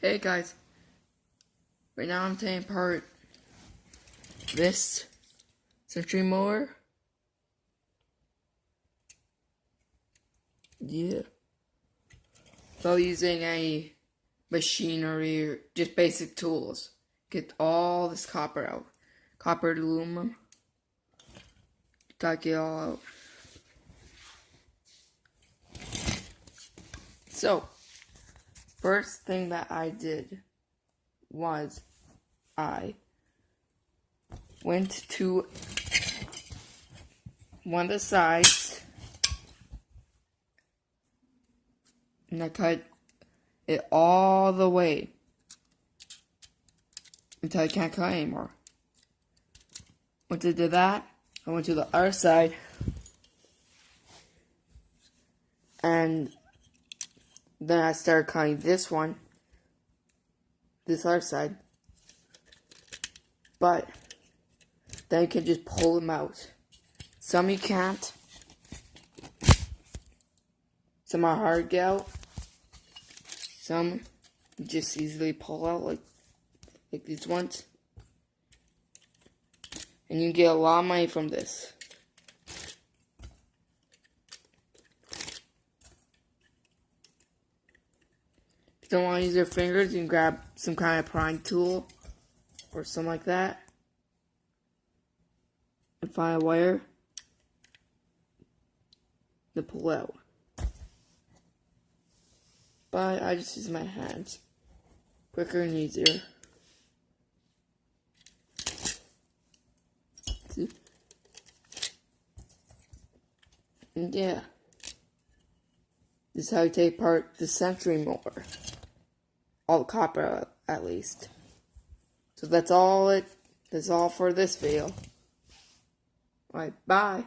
Hey guys, right now I'm taking apart this century mower. Yeah. So using a machinery or just basic tools. Get all this copper out. Copper to aluminum. Gotta get it all out. So, first thing that I did was I went to one of the sides and I cut it all the way until I can't cut anymore. Once I did that, I went to the other side and then I started cutting this one, this other side, but then you can just pull them out. Some you can't. Some are hard to get out. Some you just easily pull out, like these ones. And you get a lot of money from this. If you don't want to use your fingers, you can grab some kind of prying tool or something like that. And find a wire to pull out. But I just use my hands. Quicker and easier. See? And yeah. This is how you take apart the century mower. All the copper out, at least. So that's all for this video. Alright, bye.